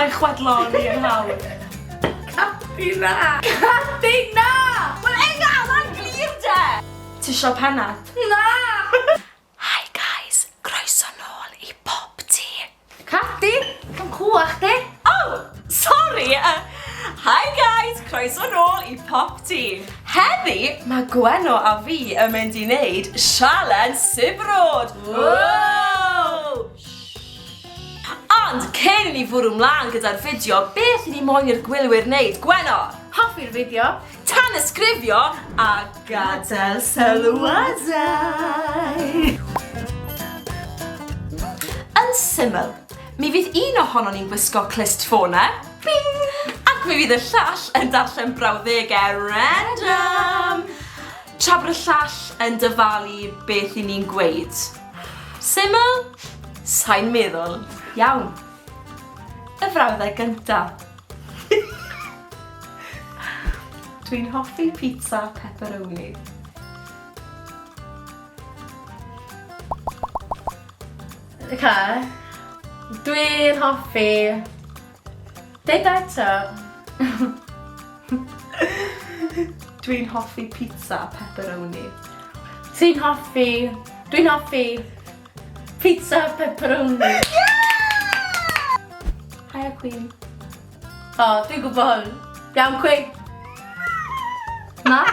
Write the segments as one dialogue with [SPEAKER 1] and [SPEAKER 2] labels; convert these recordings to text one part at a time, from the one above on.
[SPEAKER 1] Mae chwedlon i yn hawdd.
[SPEAKER 2] Cadi na! Cadi na!
[SPEAKER 1] Wel enga, mae'n glir de! Tisio pennad?
[SPEAKER 2] Na!
[SPEAKER 1] Hi guys, croeso nôl i Pop Tea.
[SPEAKER 2] Cadi? Can cwach di?
[SPEAKER 1] Oh, sorry! Hi guys, croeso nôl i Pop Tea. Heddi, mae Gweno a fi yn mynd i wneud sialen sibrwd. Wow! Ond cyn i ni fwrw mlaen gyda'r fideo, beth i ni moyn i'r gwylwyr wneud? Gweno!
[SPEAKER 2] Hoffi'r fideo.
[SPEAKER 1] Tan ysgrifio a gadael sylwadau. Yn syml, mi fydd un ohonon ni'n gwisgo clust ffonau, bing! Ac mi fydd y llall yn darllen brawddegau random. Tra bod y llall yn dyfalu beth i ni'n gweud. Syml? Sa'n meddwl. Iawn. Y frawddau gyntaf. Dwi'n hoffi pizza pepperoni.
[SPEAKER 2] Okay. Dwi'n hoffi... Deud eto.
[SPEAKER 1] Dwi'n hoffi pizza pepperoni.
[SPEAKER 2] Dwi'n hoffi pizza pepperoni.
[SPEAKER 1] Hiya Queen.
[SPEAKER 2] O, dwi'n gwybod hwn. Iawn, Queen. Na?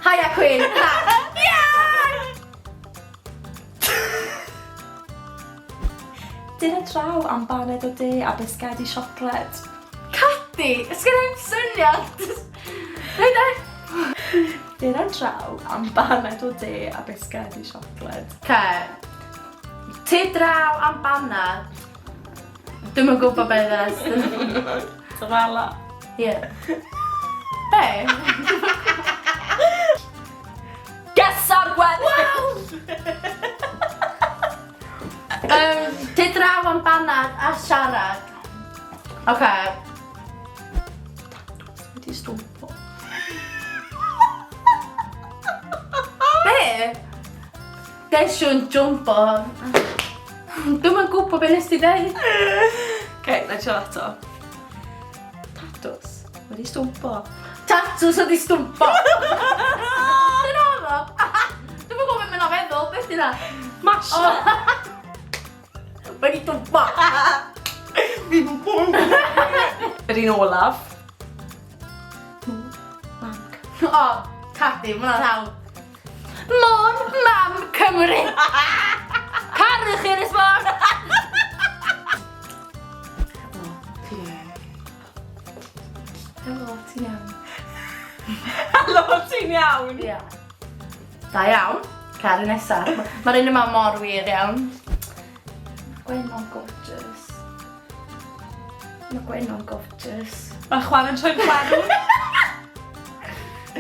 [SPEAKER 2] Hiya, Queen.
[SPEAKER 1] Dyna draw am baned o de a bisgedi siocled.
[SPEAKER 2] Cadi? Ys gen i'n syniad. Deud e.
[SPEAKER 1] Dyna draw am baned o de a bisgedi siocled.
[SPEAKER 2] Ti draw am banad. Dwi'm yn gwybod beth ddys.
[SPEAKER 1] Tafala.
[SPEAKER 2] Ie. Be?
[SPEAKER 1] Gesar gwedd!
[SPEAKER 2] Ti draw am banad a siarad. Oce.
[SPEAKER 1] Wedi stwmpo.
[SPEAKER 2] Be? Desiwn jumpo. Dwi'm yn gwybod beth nes ti dweud.
[SPEAKER 1] Okay, na siarad eto. Tatws wedi stwmpo.
[SPEAKER 2] Tatws ydi stwmpo. Dyna fo. Dwi'm yn gwybod beth mae'n feddwl. Beth yna?
[SPEAKER 1] Masha!
[SPEAKER 2] Wedi stwmpo.
[SPEAKER 1] Yr un olaf. Manc.
[SPEAKER 2] O, Cadi, mae'n hawn. Mon, mam, Cymru. Carwch i'r ysbon.
[SPEAKER 1] Helo, ti'n iawn? Helo, ti'n iawn?
[SPEAKER 2] Ia. Da iawn. Cari nesaf. Mae'r un yma mor wir iawn. Gwenon gorgeous. Mae Gwenon gorgeous.
[SPEAKER 1] Mae chwan yn troi'n chwanw.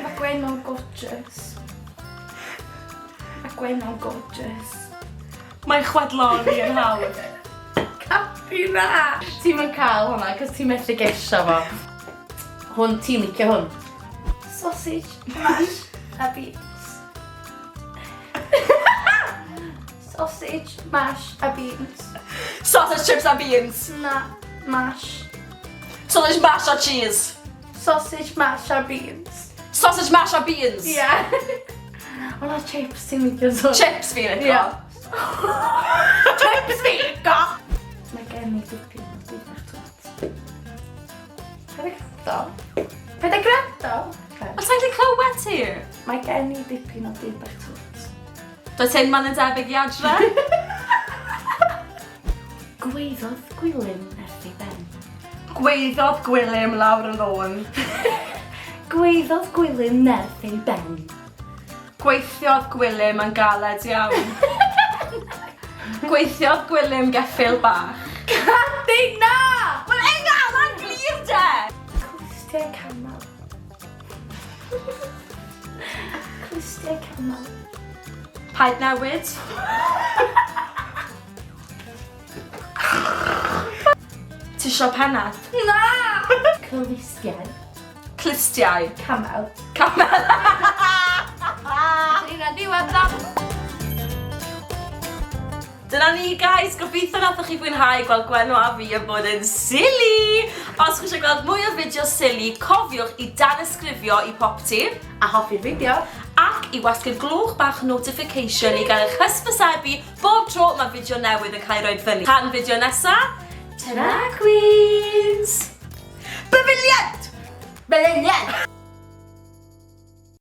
[SPEAKER 2] Mae Gwenon gorgeous. Mae Gwenon gorgeous.
[SPEAKER 1] Mae chwedlon i yn hawdd.
[SPEAKER 2] Capi na! Ti'n mynd cael hwnna, cos ti'n methu gesio fo. Hwn, ti'n licio hwn. Sausage, mash a beans. Sausage, mash a beans.
[SPEAKER 1] Sausage, chips a beans.
[SPEAKER 2] Na, mash.
[SPEAKER 1] Sausage, mash a cheese.
[SPEAKER 2] Sausage, mash a beans.
[SPEAKER 1] Sausage, mash a beans.
[SPEAKER 2] Ie. Hwna chips ti'n licio so.
[SPEAKER 1] Chips fi yn
[SPEAKER 2] Ie.
[SPEAKER 1] eto.
[SPEAKER 2] Chips fi, go! Mae gen i dipyn o byd eich twt. Pwede grado?
[SPEAKER 1] Os ti'n clywed ti?
[SPEAKER 2] Mae gen i dipyn o byd eich twt.
[SPEAKER 1] Does ein man yn debyg i adre?
[SPEAKER 2] Gweiddodd gwylym erth i ben.
[SPEAKER 1] Gweiddodd gwylym lawr yn lôn.
[SPEAKER 2] Gweiddodd gwylym nerth ei ben.
[SPEAKER 1] Gweithiodd gwylym yn galed iawn. Gweithiodd gwylym geffil bach.
[SPEAKER 2] Cadi na!
[SPEAKER 1] Wel enga, mae'n glir de!
[SPEAKER 2] Clystiau camel. Clystiau camel.
[SPEAKER 1] Paid newid. Tisio pennad?
[SPEAKER 2] Na! Clystiau.
[SPEAKER 1] Clistiau.
[SPEAKER 2] Camel.
[SPEAKER 1] Camel.
[SPEAKER 2] Dyna diwedd o.
[SPEAKER 1] Dyna ni, guys. Gobeithio nathoch chi fwynhau gweld Gwenno a fi yn bod yn silly. Os chi eisiau gweld mwy o fideos silly, cofiwch i danysgrifio i popty.
[SPEAKER 2] A hoffi'r fideo.
[SPEAKER 1] Ac i wasgu'r glwch bach notification i gael eich hysbysebu bob tro mae fideo newydd yn cael ei roed fyny. Tan fideo nesa, ta-ra, Queens! Byfiliad!
[SPEAKER 2] Byliad!